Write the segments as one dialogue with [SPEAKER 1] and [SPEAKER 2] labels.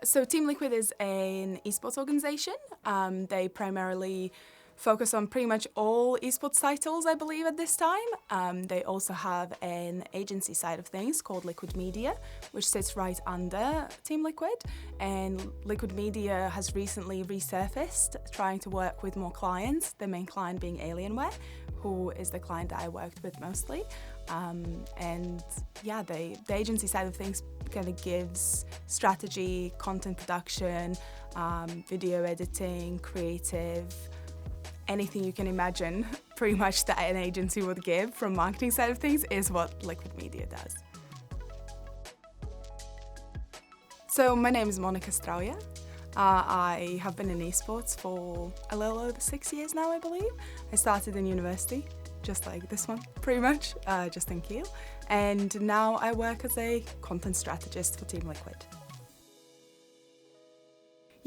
[SPEAKER 1] So Team Liquid is an esports organization. They primarily focus on pretty much all esports titles, I believe, at this time. They also have an agency side of things called Liquid Media, which sits right under Team Liquid. And Liquid Media has recently resurfaced, trying to work with more clients, the main client being Alienware, who is the client that I worked with mostly. And yeah, the agency side of things kind of gives strategy, content production, video editing, creative, anything you can imagine pretty much that an agency would give from marketing side of things is what Liquid Media does. So my name is Monika Strauja. I have been in esports for a little over 6 years now, I believe. I started in university, just like this one, pretty much, just in Kiel. And now I work as a content strategist for Team Liquid.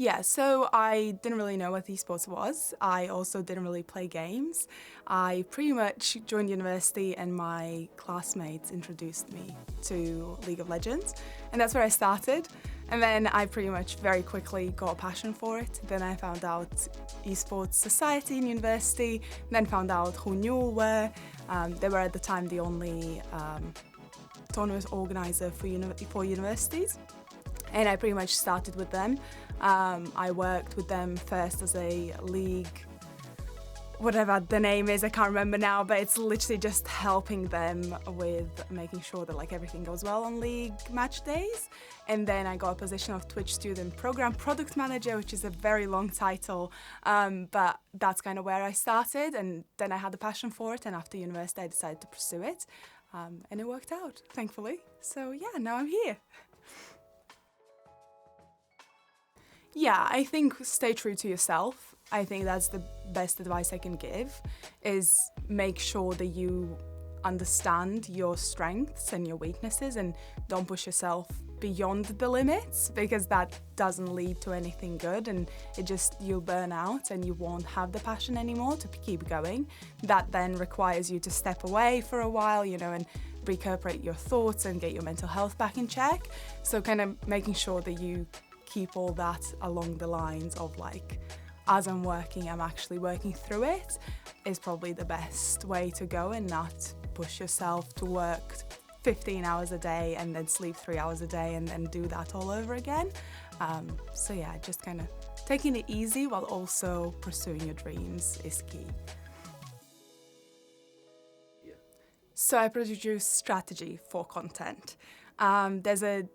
[SPEAKER 1] Yeah, so I didn't really know what esports was. I also didn't really play games. I pretty much joined university and my classmates introduced me to League of Legends, and that's where I started. And then I pretty much very quickly got a passion for it. Then I found out esports society in university, then found out who Newell were. They were at the time the only tournament organizer for universities. And I pretty much started with them. I worked with them first as a league, whatever the name is, I can't remember now, but it's literally just helping them with making sure that like everything goes well on league match days. And then I got a position of Twitch Student Program Product Manager, which is a very long title, but that's kind of where I started. And then I had a passion for it, and after university I decided to pursue it, and it worked out, thankfully. So yeah, now I'm here. Yeah, I think stay true to yourself. I think that's the best advice I can give, is make sure that you understand your strengths and your weaknesses and don't push yourself beyond the limits, because that doesn't lead to anything good, and you'll burn out and you won't have the passion anymore to keep going. That then requires you to step away for a while, and recuperate your thoughts and get your mental health back in check. So kind of making sure that you keep all that along the lines of like, as I'm working, I'm actually working through it, is probably the best way to go, and not push yourself to work 15 hours a day and then sleep 3 hours a day and then do that all over again. So yeah, just kind of taking it easy while also pursuing your dreams is key. Yeah. So I produce strategy for content. There's a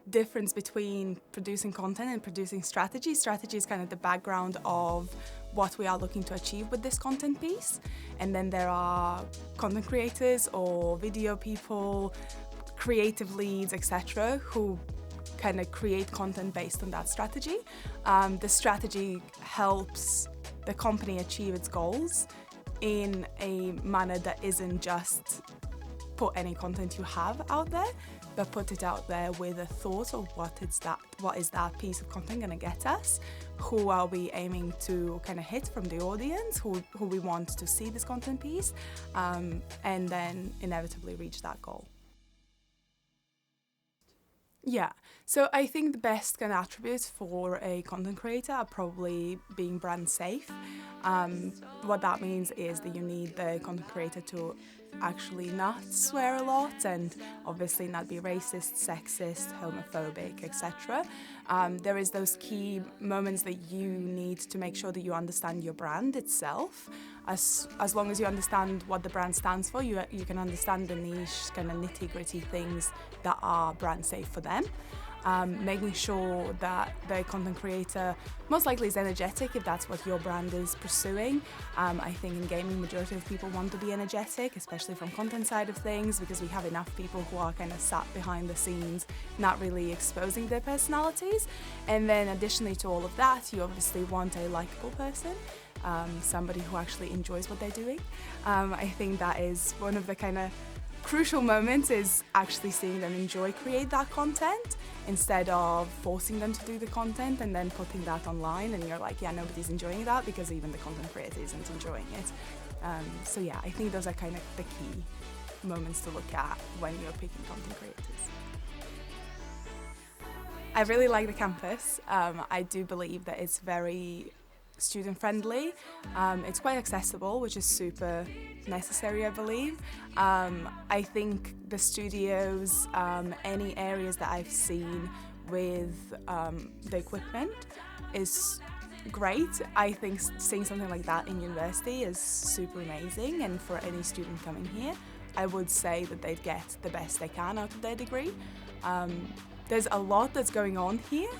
[SPEAKER 1] difference between producing content and producing strategy. Strategy is kind of the background of what we are looking to achieve with this content piece. And then there are content creators or video people, creative leads, etc., who kind of create content based on that strategy. The strategy helps the company achieve its goals in a manner that isn't just put any content you have out there, but put it out there with a thought of what is that piece of content going to get us, who are we aiming to kind of hit from the audience, who we want to see this content piece, and then inevitably reach that goal. Yeah, so I think the best kind of attributes for a content creator are probably being brand safe. What that means is that you need the content creator to actually not swear a lot and obviously not be racist, sexist, homophobic, etc. There is those key moments that you need to make sure that you understand your brand itself. As long as you understand what the brand stands for, you can understand the niche, kind of nitty-gritty things that are brand safe for them. Making sure that the content creator most likely is energetic if that's what your brand is pursuing. I think in gaming, majority of people want to be energetic, especially from content side of things, because we have enough people who are kind of sat behind the scenes, not really exposing their personalities. And then additionally to all of that, you obviously want a likable person. Somebody who actually enjoys what they're doing. I think that is one of the kind of crucial moments, is actually seeing them create that content instead of forcing them to do the content and then putting that online and you're like, yeah, nobody's enjoying that because even the content creator isn't enjoying it. So yeah, I think those are kind of the key moments to look at when you're picking content creators. I really like the campus. I do believe that it's very student friendly. It's quite accessible, which is super necessary, I believe. I think the studios, any areas that I've seen with the equipment is great. I think seeing something like that in university is super amazing, and for any student coming here, I would say that they'd get the best they can out of their degree. There's a lot that's going on here,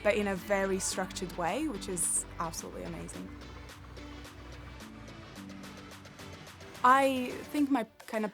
[SPEAKER 1] but in a very structured way, which is absolutely amazing. I think my kind of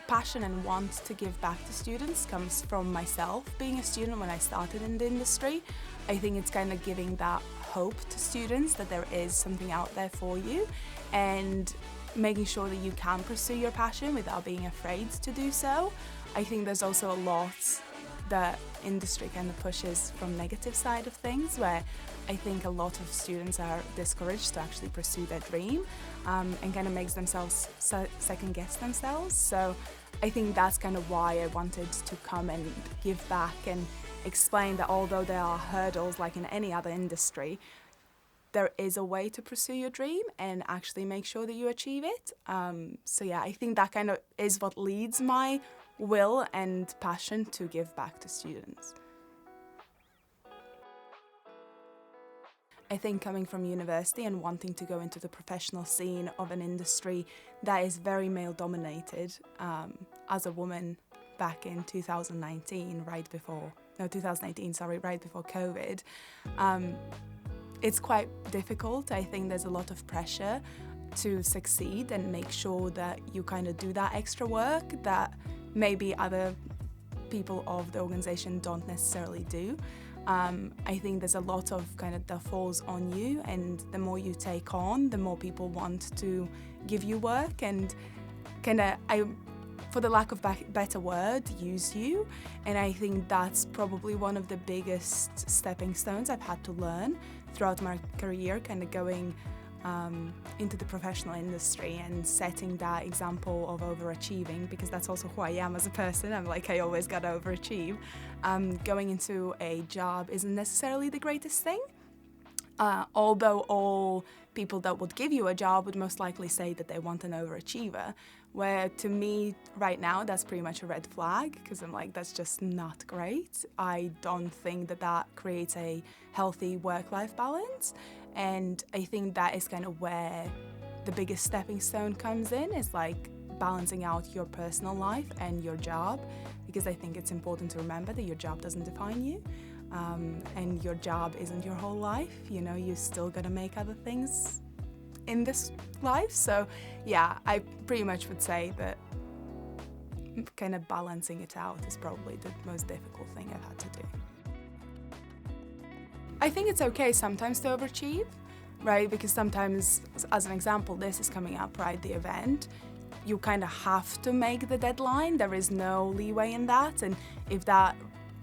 [SPEAKER 1] passion and want to give back to students comes from myself being a student when I started in the industry. I think it's kind of giving that hope to students that there is something out there for you, and making sure that you can pursue your passion without being afraid to do so. I think there's also a lot that industry kind of pushes from negative side of things, where I think a lot of students are discouraged to actually pursue their dream, and kind of makes themselves second guess themselves. So I think that's kind of why I wanted to come and give back and explain that although there are hurdles like in any other industry, there is a way to pursue your dream and actually make sure that you achieve it. So yeah, I think that kind of is what leads my will and passion to give back to students. I think coming from university and wanting to go into the professional scene of an industry that is very male dominated, as a woman back in 2018, right before COVID, it's quite difficult. I think there's a lot of pressure to succeed and make sure that you kind of do that extra work that maybe other people of the organization don't necessarily do. I think there's a lot of kind of that falls on you, and the more you take on, the more people want to give you work and kind of, for the lack of better word, use you. And I think that's probably one of the biggest stepping stones I've had to learn throughout my career, kind of going into the professional industry and setting that example of overachieving, because that's also who I am as a person. I'm like, I always gotta overachieve. Going into a job isn't necessarily the greatest thing, although all people that would give you a job would most likely say that they want an overachiever, where to me right now that's pretty much a red flag, because I'm like, that's just not great. I don't think that that creates a healthy work-life balance. And I think that is kind of where the biggest stepping stone comes in, is like balancing out your personal life and your job, because I think it's important to remember that your job doesn't define you, and your job isn't your whole life. You know, you still gotta make other things in this life. So yeah, I pretty much would say that kind of balancing it out is probably the most difficult thing I've had to do. I think it's okay sometimes to overachieve, right? Because sometimes, as an example, this is coming up, right? The event, you kind of have to make the deadline. There is no leeway in that. And if that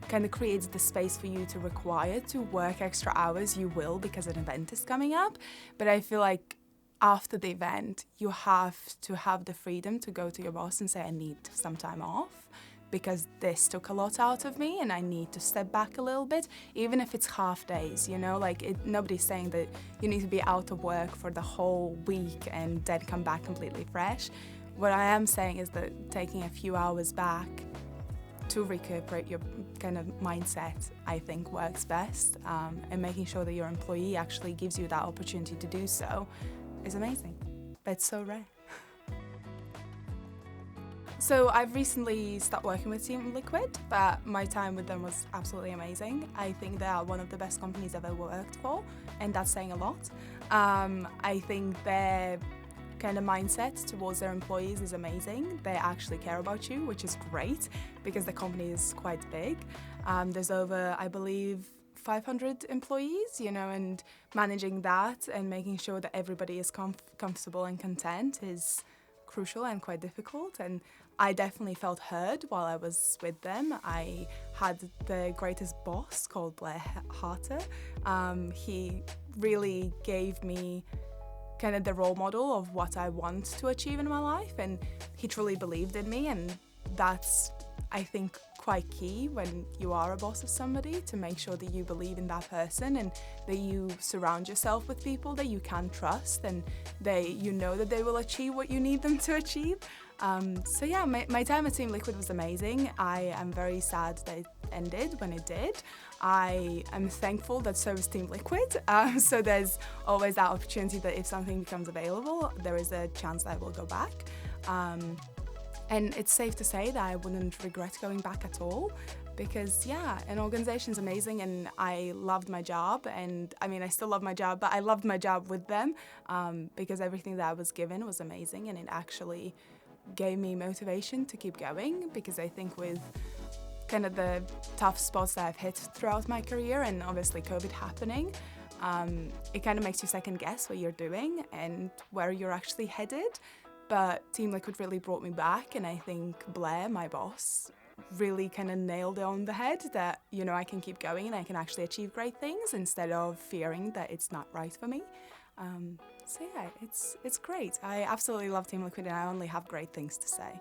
[SPEAKER 1] kind of creates the space for you to require to work extra hours, you will, because an event is coming up. But I feel like after the event, you have to have the freedom to go to your boss and say, I need some time off, because this took a lot out of me and I need to step back a little bit, even if it's half days, you know, like nobody's saying that you need to be out of work for the whole week and then come back completely fresh. What I am saying is that taking a few hours back to recuperate your kind of mindset, I think works best, and making sure that your employee actually gives you that opportunity to do so is amazing, but it's so rare. So I've recently stopped working with Team Liquid, but my time with them was absolutely amazing. I think they are one of the best companies I've ever worked for, and that's saying a lot. I think their kind of mindset towards their employees is amazing. They actually care about you, which is great, because the company is quite big. There's over, I believe, 500 employees, you know, and managing that and making sure that everybody is comfortable and content is crucial and quite difficult. And I definitely felt heard while I was with them. I had the greatest boss called Blair Harter. He really gave me kind of the role model of what I want to achieve in my life, and he truly believed in me, and that's, I think, quite key when you are a boss of somebody, to make sure that you believe in that person and that you surround yourself with people that you can trust and you know that they will achieve what you need them to achieve. So yeah, my time at Team Liquid was amazing. I am very sad that it ended when it did. I am thankful that so is Team Liquid. So there's always that opportunity that if something becomes available, there is a chance that I will go back. And it's safe to say that I wouldn't regret going back at all, because yeah, an organization's amazing and I loved my job, and I mean I still love my job, but I loved my job with them because everything that I was given was amazing, and it actually gave me motivation to keep going, because I think with kind of the tough spots that I've hit throughout my career and obviously COVID happening, it kind of makes you second guess what you're doing and where you're actually headed. But Team Liquid really brought me back, and I think Blair, my boss, really kind of nailed it on the head that, you know, I can keep going and I can actually achieve great things instead of fearing that it's not right for me. So yeah, it's great. I absolutely love Team Liquid and I only have great things to say.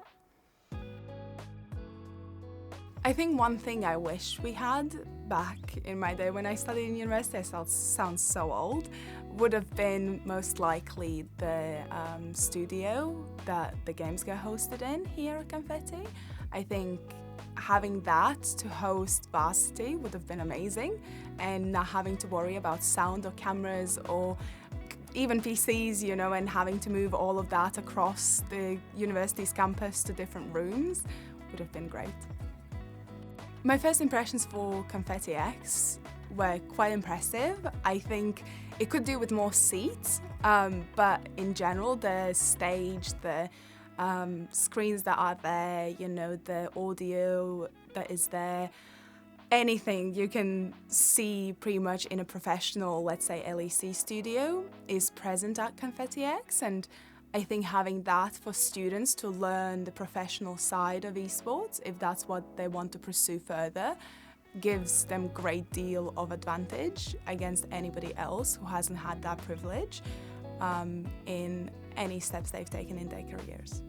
[SPEAKER 1] I think one thing I wish we had back in my day when I studied in university, I sound so old, would have been most likely the studio that the games get hosted in here at Confetti. I think having that to host Varsity would have been amazing, and not having to worry about sound or cameras or even PCs, you know, and having to move all of that across the university's campus to different rooms would have been great. My first impressions for Confetti X were quite impressive. I think it could do with more seats, but in general, the stage, the screens that are there, you know, the audio that is there, anything you can see pretty much in a professional, let's say LEC studio, is present at Confetti X, and I think having that for students to learn the professional side of esports, if that's what they want to pursue further, gives them a great deal of advantage against anybody else who hasn't had that privilege in any steps they've taken in their careers.